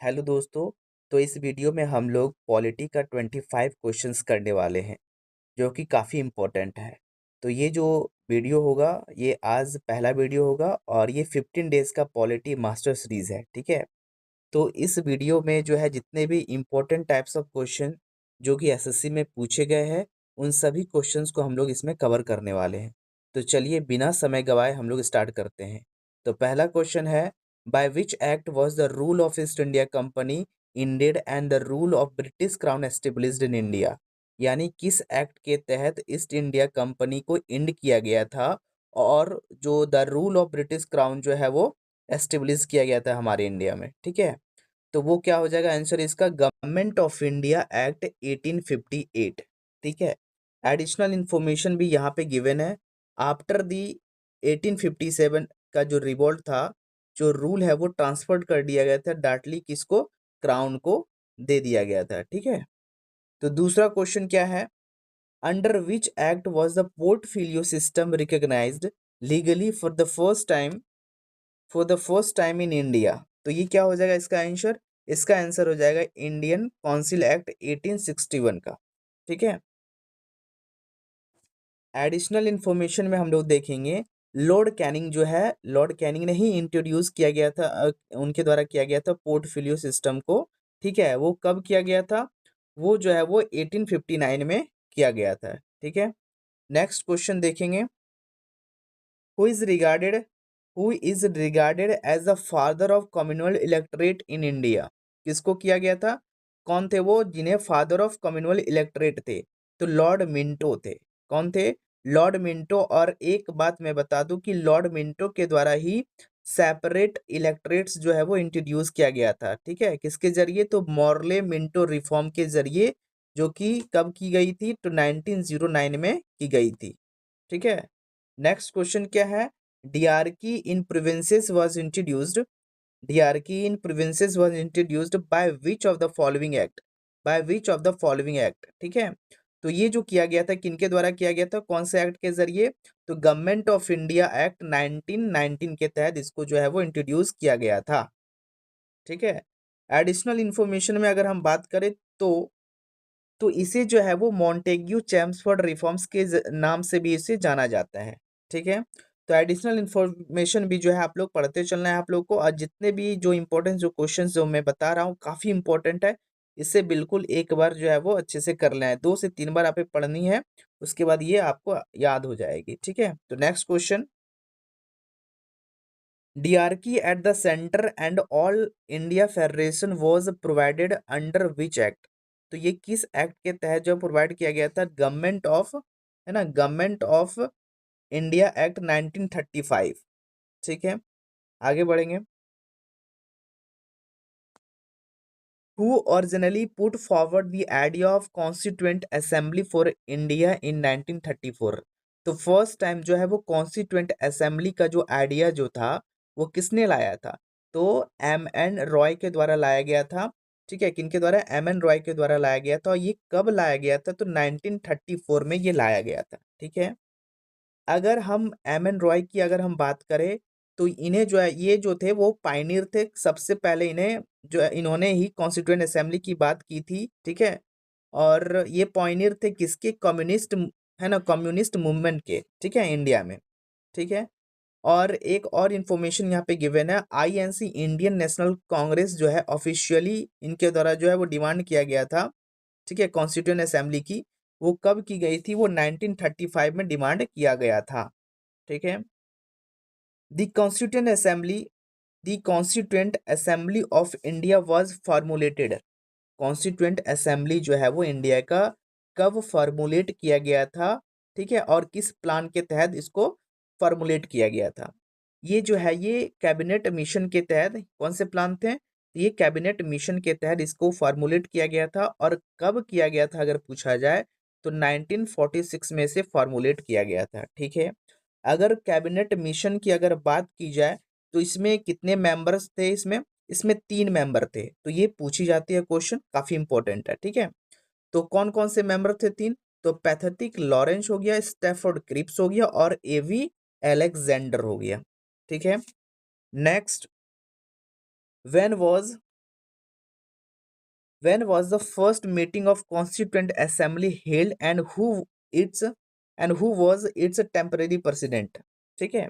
Hello दोस्तों। तो इस वीडियो में हम लोग पॉलिटी का 25 क्वेश्चंस करने वाले हैं जो कि काफ़ी इम्पोर्टेंट है। तो ये जो वीडियो होगा ये आज पहला वीडियो होगा और ये 15 डेज का पॉलिटी मास्टर सीरीज है, ठीक है। तो इस वीडियो में जो है जितने भी इम्पोर्टेंट टाइप्स ऑफ क्वेश्चन जो कि एसएससी में पूछे गए हैं उन सभी क्वेश्चंस को हम लोग इसमें कवर करने वाले हैं। तो चलिए बिना समय गवाए हम लोग स्टार्ट करते हैं। तो पहला क्वेश्चन है, bye which act was the rule of east India company ended and the rule of British crown established in India. यानी किस एक्ट के तहत ईस्ट इंडिया कंपनी को इंड किया गया था और जो the rule of British crown जो है वो एस्टेब्लिश किया गया था हमारे इंडिया में, ठीक है। तो वो क्या हो जाएगा आंसर इसका, गवर्नमेंट ऑफ इंडिया एक्ट 1858, ठीक है। एडिशनल इंफॉर्मेशन भी यहाँ पे गिवन है। आफ्टर दी 1857 का जो रिवोल्ट था, जो रूल है वो ट्रांसफर्ड कर दिया गया था डायरेक्टली किसको, क्राउन को दे दिया गया था, ठीक है। तो दूसरा क्वेश्चन क्या है, under which act was the portfolio system recognised legally for the first time in India. तो ये क्या हो जाएगा इसका आंसर, इसका आंसर हो जाएगा इंडियन काउंसिल एक्ट 1861 का, ठीक है। एडिशनल इंफॉर्मेशन में हम लोग देखेंगे, लॉर्ड कैनिंग जो है, लॉर्ड कैनिंग ने ही इंट्रोड्यूस किया गया था, उनके द्वारा किया गया था पोर्टफोलियो सिस्टम को, ठीक है। वो कब किया गया था, वो जो है वो 1859 में किया गया था, ठीक है। नेक्स्ट क्वेश्चन देखेंगे, who is regarded who is regarded as the father of communal electorate in India। किसको किया गया था, कौन थे वो जिन्हें फादर ऑफ कम्युनल इलेक्टरेट थे, तो लॉर्ड मिंटो थे। कौन थे, लॉर्ड मिंटो। और एक बात मैं बता दूं कि लॉर्ड मिंटो के द्वारा ही सेपरेट इलेक्टरेट्स जो है वो इंट्रोड्यूस किया गया था, ठीक है। किसके जरिए, तो मॉर्ले मिंटो रिफॉर्म के जरिए, जो कि कब की गई थी, तो 1909 में की गई थी, ठीक है। नेक्स्ट क्वेश्चन क्या है, diarchy in provinces was introduced, diarchy in provinces was introduced by which of the following act, by which of the following act, ठीक है। तो ये जो किया गया था किनके द्वारा किया गया था, कौन से एक्ट के जरिए, तो गवर्नमेंट ऑफ इंडिया एक्ट 1919 के तहत इसको जो है वो इंट्रोड्यूस किया गया था, ठीक है। एडिशनल इंफॉर्मेशन में अगर हम बात करें तो इसे जो है वो मॉन्टेग्यू चैम्सफोर्ड रिफॉर्म्स के नाम से भी इसे जाना जाता है, ठीक है। तो एडिशनल इंफॉर्मेशन भी जो है आप लोग पढ़ते चलना है आप लोग को, और जितने भी जो इंपॉर्टेंट जो क्वेश्चंस जो मैं बता रहा हूँ काफ़ी इंपॉर्टेंट है, इसे बिल्कुल एक बार जो है वो अच्छे से कर लेना है, 2 से 3 बार आपको पढ़नी है, उसके बाद ये आपको याद हो जाएगी, ठीक है। तो next question, diarchy at the centre and all India federation was provided under which act. तो ये किस एक्ट के तहत जो प्रोवाइड किया गया था, गवर्नमेंट ऑफ, है ना, गवर्नमेंट ऑफ इंडिया एक्ट 1935, ठीक है। आगे बढ़ेंगे, who originally put forward the idea of constituent assembly for India in 1934। तो फर्स्ट टाइम जो है वो कॉन्स्टिट्यूएंट असेंबली का जो आइडिया जो था वो किसने लाया था, तो एम एन रॉय के द्वारा लाया गया था, ठीक है। किनके द्वारा, एम एन रॉय के द्वारा लाया गया था, और ये कब लाया गया था, तो 1934 में ये लाया गया था, ठीक है। अगर हम एम एन रॉय की अगर हम बात करें तो इन्हें जो है ये जो थे वो पायनियर थे, सबसे पहले इन्हें जो है इन्होंने ही कॉन्स्टिट्यूएंट असेंबली की बात की थी, ठीक है। और ये पायनियर थे किसके, कम्युनिस्ट, है ना, कम्युनिस्ट मूवमेंट के, ठीक है, इंडिया में, ठीक है। और एक और इन्फॉर्मेशन यहाँ पे गिवन है, आईएनसी इंडियन नेशनल कांग्रेस जो है ऑफिशियली इनके द्वारा जो है वो डिमांड किया गया था, ठीक है, कॉन्स्टिट्यूएंट असेंबली की। वो कब की गई थी, वो 1935 में डिमांड किया गया था, ठीक है। The constituent assembly, the constituent assembly of India was formulated. Constituent assembly जो है वो इंडिया का कब फॉर्मुलेट किया गया था, ठीक है, और किस प्लान के तहत इसको फॉर्मुलेट किया गया था। ये जो है ये कैबिनेट मिशन के तहत, कौन से प्लान थे, ये कैबिनेट मिशन के तहत इसको फॉर्मुलेट किया गया था, और कब किया गया था अगर पूछा जाए तो 1946 में से फॉर्मुलेट किया गया था, ठीक है। अगर कैबिनेट मिशन की अगर बात की जाए तो इसमें कितने मेंबर्स थे, इसमें इसमें 3 मेंबर थे, तो ये पूछी जाती है क्वेश्चन, काफी इंपॉर्टेंट है, ठीक है। तो कौन कौन से मेंबर थे 3, तो पैथेटिक लॉरेंस हो गया, स्टैफोर्ड क्रिप्स हो गया, और एवी एलेक्जेंडर हो गया, ठीक है। Next, when was When was the first meeting of Constituent Assembly held its and who was its temporary president? ठीक है,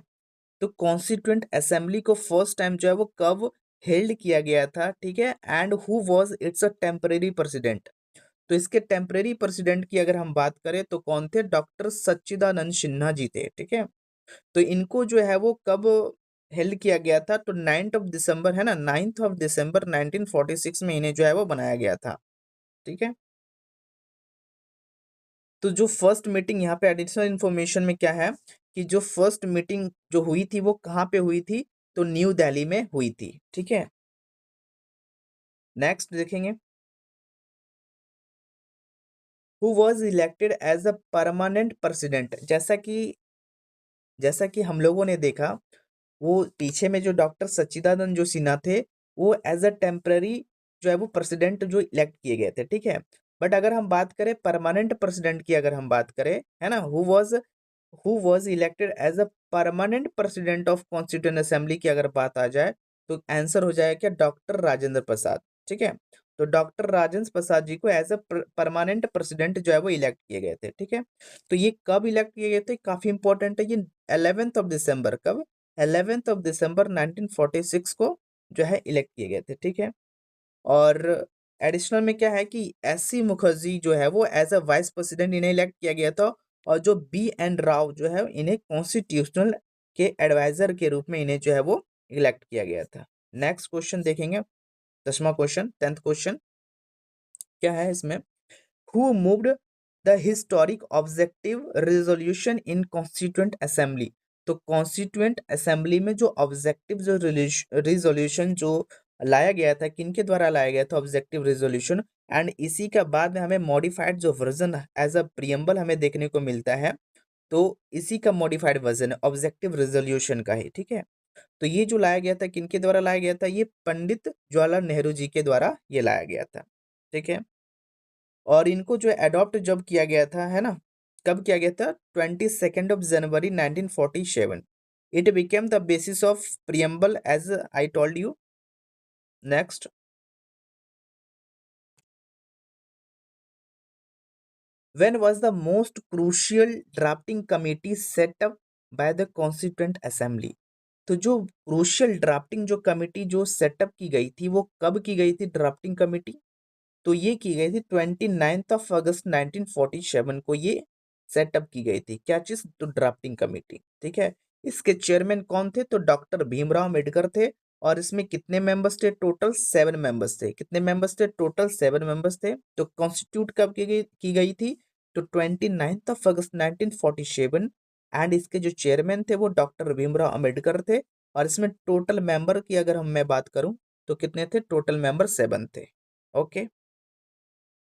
तो कॉन्स्टिट्यूंट असेंबली को फर्स्ट टाइम जो है वो कब हेल्ड किया गया था, ठीक है, and who was it's temporary president? तो इसके टेम्परेरी प्रेसिडेंट की अगर हम बात करें तो कौन थे? डॉक्टर सच्चिदानंद सिन्हा जी थे, ठीक है। तो इनको जो है वो कब हेल्ड किया गया था? तो 9 दिसंबर है ना, 9 दिसंबर 1946 में इन्हें जो है वो बनाया गया था, ठीक है। तो जो फर्स्ट मीटिंग यहाँ पे एडिशनल इंफॉर्मेशन में क्या है कि जो फर्स्ट मीटिंग जो हुई थी वो कहाँ पे हुई थी? तो न्यू दिल्ली में हुई थी, ठीक है। नेक्स्ट देखेंगे, who was elected as a permanent president? जैसा कि हम लोगों ने देखा, वो पीछे में जो डॉक्टर सच्चिदानंद जो सिन्हा थे, वो एज अ टेम्पररी जो है वो प्रेसिडेंट जो इलेक्ट किए गए थे, ठीक है। बट अगर हम बात करें परमानेंट प्रेसिडेंट की, अगर हम बात करें, है ना, who was elected as a permanent president of constituent assembly की अगर बात आ जाए तो आंसर हो जाएगा क्या? डॉक्टर राजेंद्र प्रसाद, ठीक है। तो डॉक्टर राजेंद्र प्रसाद जी को एज अ परमानेंट प्रेसिडेंट जो है वो इलेक्ट किए गए थे, ठीक है। तो ये कब इलेक्ट किए गए थे? काफी इंपॉर्टेंट है ये। 11 दिसंबर, कब? 11 दिसंबर 1946 को जो है इलेक्ट किए गए थे, ठीक है। और एडिशनल में क्या है कि एस सी मुखर्जी जो है वो एज अ वाइस प्रेसिडेंट इन्हें इलेक्ट किया गया था, और जो बी एन राव जो है इन्हें कॉन्स्टिट्यूशनल के एडवाइजर के रूप में इन्हें जो है वो इलेक्ट किया गया था। नेक्स्ट क्वेश्चन देखेंगे, 10वां क्वेश्चन, 10th क्वेश्चन क्या है इसमें? Who moved the historic objective resolution in constituent assembly? तो कॉन्स्टिट्यूएंट असेंबली में जो ऑब्जेक्टिव जो रिजोल्यूशन जो लाया गया था, किनके द्वारा लाया गया था ऑब्जेक्टिव रेजोल्यूशन? एंड इसी का बाद में हमें मॉडिफाइड जो वर्जन एज अ प्रियम्बल हमें देखने को मिलता है, तो इसी का मॉडिफाइड वर्जन है ऑब्जेक्टिव रेजोल्यूशन का ही, ठीक है। तो ये जो लाया गया था, किनके द्वारा लाया गया था? ये पंडित जवाहरलाल नेहरू जी के द्वारा ये लाया गया था, ठीक है। और इनको जो अडॉप्ट जब किया गया था, है ना, कब किया गया था? 22 जनवरी 1947। It became the basis of preamble as I told you. Next, when was the most crucial drafting committee set up by the constituent assembly? तो जो क्रूशियल ड्राफ्टिंग जो कमिटी जो सेटअप की गई थी, वो कब की गई थी ड्राफ्टिंग कमिटी? तो ये की गई थी 29 अगस्त 1947 को ये सेटअप की गई थी। क्या चीज? तो ड्राफ्टिंग कमेटी, ठीक है। इसके चेयरमैन कौन थे? तो डॉक्टर भीमराव अम्बेडकर थे। और इसमें कितने मेंबर्स थे? टोटल 7 मेंबर्स थे। कितने मेंबर्स थे? टोटल 7 मेंबर्स थे। तो कॉन्स्टिट्यूट कब की गई थी? तो 29 अगस्त 1947। एंड इसके जो चेयरमैन थे वो डॉक्टर भीमराव अम्बेडकर थे। और इसमें टोटल मेंबर की अगर मैं बात करूं तो कितने थे? टोटल मेंबर 7 थे। Okay.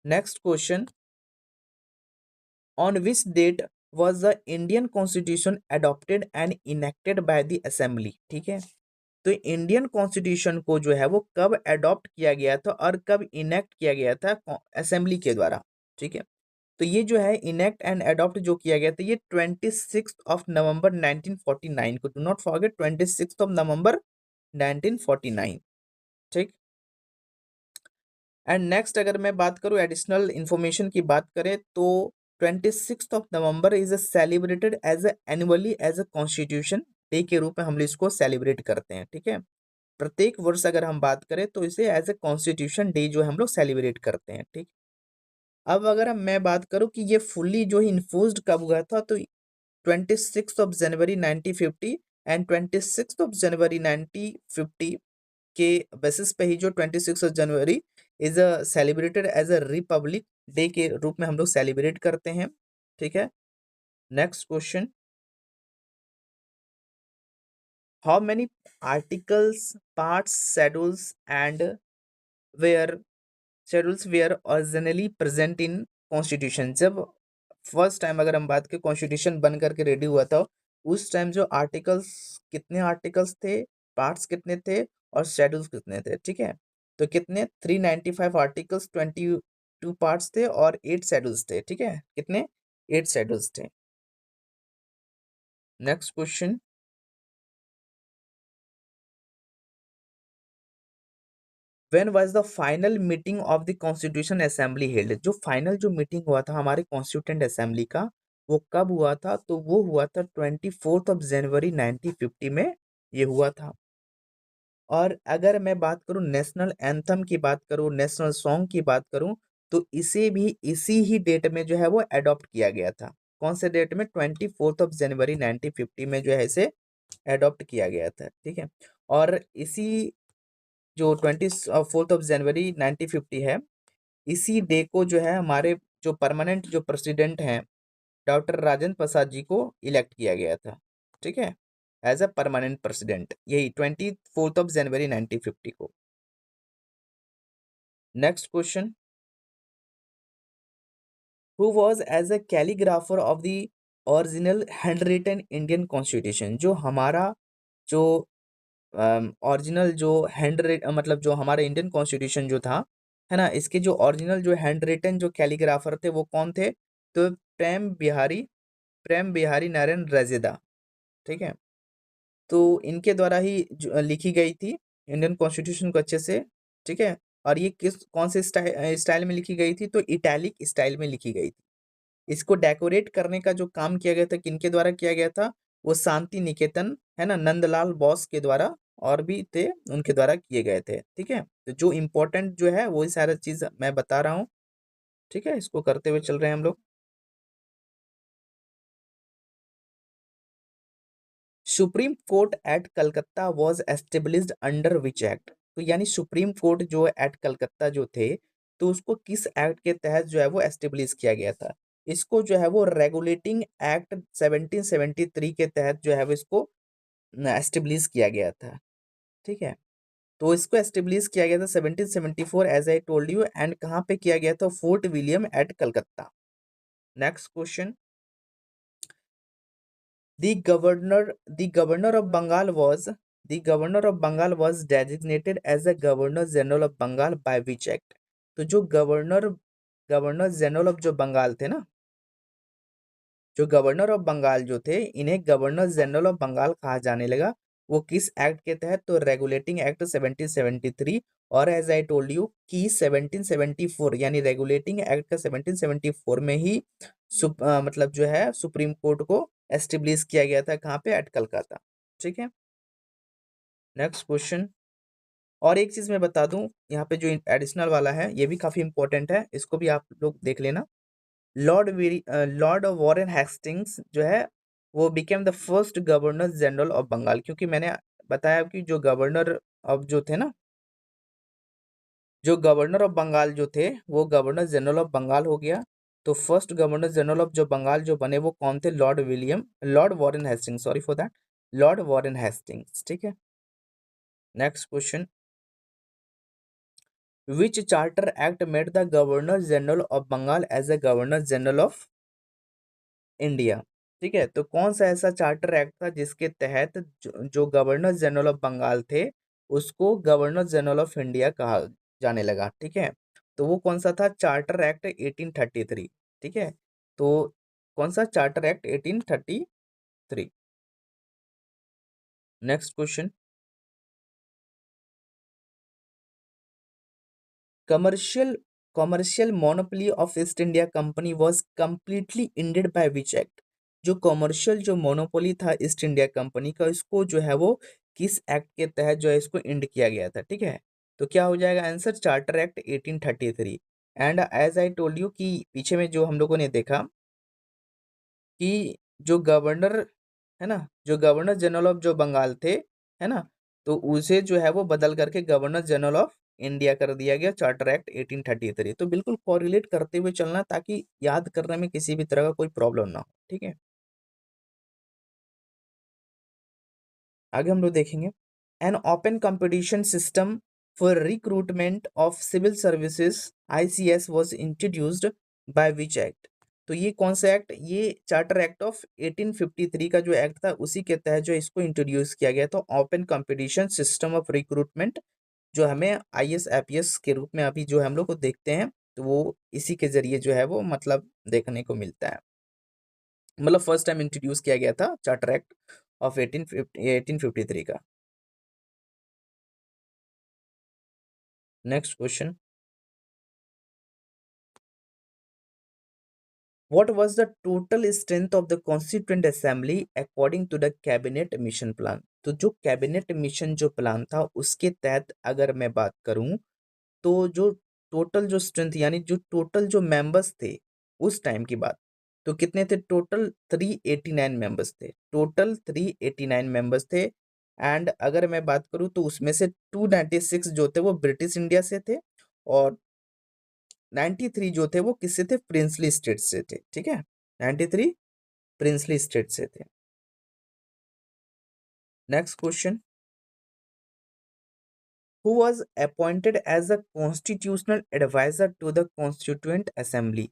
Next question, on which date was the Indian constitution adopted and enacted by the assembly? ठीक है, तो इंडियन कॉन्स्टिट्यूशन को जो है वो कब अडॉप्ट किया गया था और कब इनेक्ट किया गया था असेंबली के द्वारा? ठीक है, तो ये जो है इनेक्ट एंड अडॉप्ट जो किया गया था ये 26 नवंबर 1949 को, डू नॉट फॉरगेट 26 नवंबर 1949। ठीक। एंड नेक्स्ट अगर मैं बात करूं एडिशनल इंफॉर्मेशन की बात करें तो 26 नवंबर is celebrated as annually as a constitution day के रूप में हम इसको सेलिब्रेट करते हैं। ठीक है, प्रत्येक वर्ष अगर हम बात करें तो इसे एज ए कॉन्स्टिट्यूशन डे जो है हम लोग सेलिब्रेट करते हैं। ठीक, अब अगर मैं बात करूं कि ये फुल्ली जो है इन्फोर्स्ड कब हुआ था, तो 26 जनवरी 1950 एंड 26 जनवरी 1950 के बेसिस पे ही जो 26 जनवरी is celebrated as a republic day के रूप में हम लोग सेलिब्रेट करते हैं। ठीक है, next question, how many articles, parts, where schedules were originally present in constitution? जब फर्स्ट टाइम अगर हम बात करें कॉन्स्टिट्यूशन बन करके रेडी हुआ था, उस टाइम जो आर्टिकल्स, कितने आर्टिकल्स थे, पार्ट्स कितने थे और शेड्यूल्स कितने थे? ठीक है, तो कितने? 395 आर्टिकल्स, 22 पार्ट्स थे और 8 शेड्यूल्स थे। ठीक है, कितने? 8 शेड्यूल्स थे। Next question, when was the final meeting of the constitution assembly held, जो फाइनल जो मीटिंग हुआ था हमारे कॉन्स्टिट्यूंट असेंबली का, वो कब हुआ था? तो वो हुआ था 24 जनवरी 1950 में ये हुआ था। और अगर मैं बात करूं नेशनल एंथम की बात करूं, नेशनल सॉन्ग की बात करूं, तो इसे भी इसी ही डेट में जो है वो अडॉप्ट किया गया था। कौन से डेट में? 24 जनवरी 1950 में जो है इसे अडॉप्ट किया गया था। ठीक है। और इसी जो 24 जनवरी 1950 है, इसी डे को जो है हमारे जो परमानेंट जो प्रेसिडेंट हैं डॉक्टर राजेंद्र प्रसाद जी को इलेक्ट किया गया था। ठीक है, एज अ परमानेंट प्रेसिडेंट, यही 24 जनवरी 1950 को। Next question, who was as a calligrapher of the original hand written Indian constitution, जो हमारा जो ओरिजिनल जो मतलब जो हमारा इंडियन कॉन्स्टिट्यूशन जो था, है ना, इसके जो ओरिजिनल जो हैंड रिटन जो कैलीग्राफर थे वो कौन थे? तो प्रेम बिहारी नारायण रजेदा। ठीक है, तो इनके द्वारा ही लिखी गई थी इंडियन कॉन्स्टिट्यूशन को अच्छे से। ठीक है, और ये किस कौन से स्टाइल में लिखी गई थी? तो इटैलिक स्टाइल में लिखी गई थी। इसको डेकोरेट करने का जो काम किया गया था किनके द्वारा किया गया था? वो शांति निकेतन, है ना, नंदलाल बोस के द्वारा, और भी थे उनके द्वारा किए गए थे। ठीक है, तो जो इम्पोर्टेंट जो है वही सारा चीज मैं बता रहा हूँ। ठीक है, इसको करते हुए चल रहे हैं हम लोग। Supreme court at Calcutta was established under which act, तो यानी सुप्रीम कोर्ट जो एट कलकत्ता जो थे, तो उसको किस एक्ट के तहत जो है वो एस्टेब्लिश किया गया था? इसको जो है वो रेगुलेटिंग एक्ट 1773 के तहत जो है वो इसको एस्टेब्लिश किया गया था। ठीक है, तो इसको एस्टेब्लिश किया गया था 1774 as I told you, and कहाँ पे किया गया था? Fort William at Calcutta. Next question, The governor, the governor of Bengal was, the governor of Bengal was designated as the Governor General of Bengal by which act? तो जो governor general of जो बंगाल थे ना, जो गवर्नर ऑफ बंगाल जो थे, इन्हें governor general of Bengal कहा जाने लगा। वो किस एक्ट के तहत? तो रेगुलेटिंग एक्ट 1773। और एज आई टोल्ड यू कि 1774 यानी रेगुलेटिंग एक्ट का 1774 में ही मतलब जो है सुप्रीम कोर्ट को एस्टेब्लिश किया गया था। कहाँ पे? एट कलकत्ता। ठीक है, नेक्स्ट क्वेश्चन। और एक चीज मैं बता दूं, यहाँ पे जो एडिशनल वाला है ये भी काफी इंपॉर्टेंट है, इसको भी आप लोग देख लेना। लॉर्ड वॉरेन हेस्टिंग्स जो है वो became the first governor general of Bengal, क्योंकि मैंने बताया कि जो गवर्नर ऑफ जो थे ना, जो गवर्नर ऑफ बंगाल जो थे वो गवर्नर जनरल ऑफ बंगाल हो गया। तो फर्स्ट गवर्नर जनरल ऑफ जो बंगाल जो बने वो कौन थे? Lord Warren Hastings, sorry for that, Lord Warren Hastings. ठीक है, next question, which charter act made the governor general of Bengal as a governor general of India? ठीक है, तो कौन सा ऐसा चार्टर एक्ट था जिसके तहत जो गवर्नर जनरल ऑफ बंगाल थे उसको गवर्नर जनरल ऑफ इंडिया कहा जाने लगा? ठीक है, तो वो कौन सा था? Charter act 1833। ठीक है, तो कौन सा? Charter act 1833। Next question, commercial commercial monopoly of east India company was completely ended bye which act? जो कमर्शियल जो मोनोपोली था ईस्ट इंडिया कंपनी का, इसको जो है वो किस एक्ट के तहत जो है इसको इंड किया गया था? ठीक है, तो क्या हो जाएगा answer? Charter act 1833। And as I told you कि पीछे में जो हम लोगों ने देखा कि जो गवर्नर, है ना, जो गवर्नर जनरल ऑफ जो बंगाल थे, है ना, तो उसे जो है वो बदल करके गवर्नर जनरल ऑफ इंडिया कर दिया गया चार्टर एक्ट 1833। तो बिल्कुल कोरिलेट करते हुए चलना ताकि याद करने में किसी भी तरह का कोई प्रॉब्लम ना हो। ठीक है, आगे हम लोग देखेंगे, an open competition system for recruitment of civil services ICS was introduced by which act? तो ये कौन सा एक्ट? ये चार्टर एक्ट ऑफ 1853 का जो एक्ट था उसी के तहत जो इसको इंट्रोड्यूस किया गया। तो open competition system of recruitment जो हमें आईएएस आईपीएस के रूप में अभी जो हम लोग को देखते हैं, तो वो इसी के जरिए जो है वो मतलब देखने को मिलता है। मतलब फर्स्ट टाइम इंट्रोड्यूस किया गया था चार्टर एक्ट ऑफ 1853 का। Next question, what was the total strength of the constituent assembly according to the cabinet mission plan. तो जो कैबिनेट मिशन जो प्लान था उसके तहत अगर मैं बात करूं तो जो टोटल जो स्ट्रेंथ यानी जो टोटल जो मेंबर्स थे उस टाइम की बात, तो कितने थे? टोटल 389 मेंबर्स थे, टोटल 389 मेंबर्स थे। एंड अगर मैं बात करूं तो उसमें से 296 जो थे वो ब्रिटिश इंडिया से थे, और 93 जो थे वो किससे थे? प्रिंसली स्टेट से थे। ठीक है, 93 प्रिंसली स्टेट से थे। Next question, who was appointed as a constitutional advisor to the constituent assembly।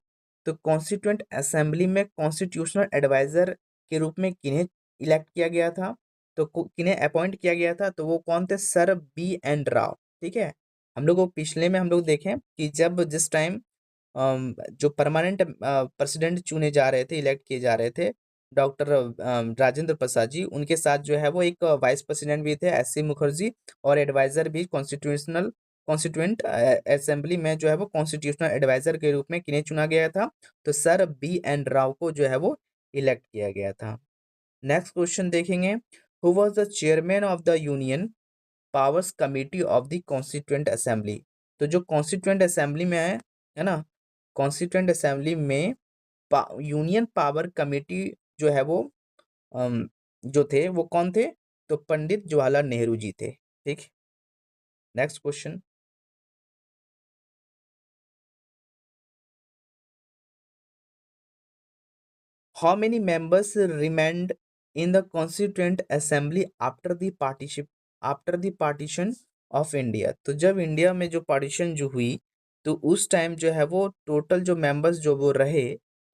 तो कॉन्स्टिट्यूएंट असेंबली में कॉन्स्टिट्यूशनल एडवाइजर के रूप में किन्हें इलेक्ट किया गया था? तो किन्हें अपॉइंट किया गया था? तो वो कौन थे? Sir B N Rau. ठीक है, हम लोग को पिछले में हम लोग देखें कि जब जिस टाइम जो परमानेंट प्रेसिडेंट चुने जा रहे थे, इलेक्ट किए जा रहे थे, डॉक्टर राजेंद्र प्रसाद जी, उनके साथ जो है वो एक वाइस प्रेसिडेंट भी थे एस सी मुखर्जी, और एडवाइजर भी कॉन्स्टिट्यूएंट असेंबली में जो है वो कॉन्स्टिट्यूशनल एडवाइजर के रूप में किन्हें चुना गया था? तो सर बी एन राव को जो है वो इलेक्ट किया गया था। नेक्स्ट क्वेश्चन देखेंगे, who was the chairman of the union powers committee of the constituent assembly. तो जो कॉन्स्टिट्यूएंट असेंबली में है ना, कॉन्स्टिट्यूएंट असेंबली में यूनियन पावर कमेटी जो है वो जो थे वो कौन थे? तो पंडित जवाहरलाल नेहरू जी थे। ठीक, next question, how many members remained in the constituent assembly after the partition of India. तो जब इंडिया में जो पार्टीशन जो हुई तो उस टाइम जो है वो टोटल जो मेंबर्स जो वो रहे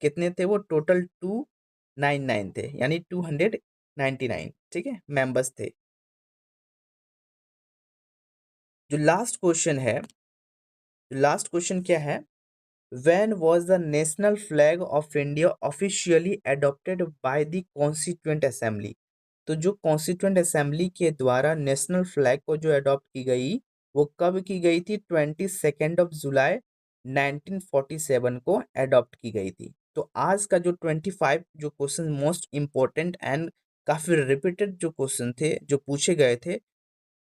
कितने थे? वो टोटल 299 थे, यानी 299। ठीक है, मेंबर्स थे। जो लास्ट क्वेश्चन क्या है? When was the national flag of India officially adopted by the Constituent Assembly? तो जो कॉन्स्टिट्यूएंट असेंबली के द्वारा नेशनल फ्लैग को जो अडॉप्ट की गई वो कब की गई थी? 22 जुलाई 1947 को अडॉप्ट की गई थी। तो आज का जो 25 जो क्वेश्चन मोस्ट इम्पोर्टेंट एंड काफी रिपीटेड जो क्वेश्चन थे जो पूछे गए थे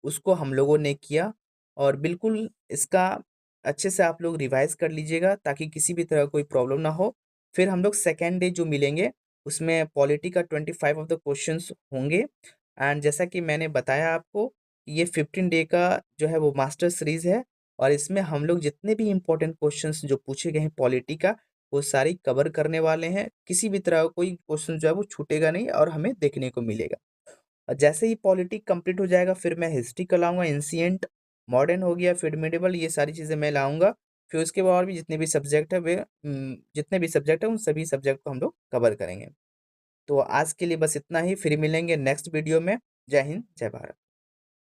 उसको हम लोगों ने किया, और बिल्कुल इसका अच्छे से आप लोग रिवाइज कर लीजिएगा ताकि किसी भी तरह कोई प्रॉब्लम ना हो। फिर हम लोग सेकेंड डे जो मिलेंगे उसमें पॉलिटी का 25 ऑफ द क्वेश्चंस होंगे। एंड जैसा कि मैंने बताया आपको, ये 15 डे का जो है वो मास्टर सीरीज है, और इसमें हम लोग जितने भी इम्पोर्टेंट क्वेश्चंस जो पूछे गए हैं पॉलिटी का वो सारी कवर करने वाले हैं। किसी भी तरह का कोई क्वेश्चन जो है वो छूटेगा नहीं और हमें देखने को मिलेगा। और जैसे ही पॉलिटी कंप्लीट हो जाएगा फिर मैं हिस्ट्री का लाऊंगा, एंशिएंट, मॉडर्न हो गया, फिर मिडिवल, ये सारी चीज़ें मैं लाऊंगा। फिर उसके बाद और भी जितने भी सब्जेक्ट है वे जितने भी सब्जेक्ट है उन सभी सब्जेक्ट को हम लोग कवर करेंगे। तो आज के लिए बस इतना ही, फिर मिलेंगे नेक्स्ट वीडियो में। जय हिंद, जय भारत।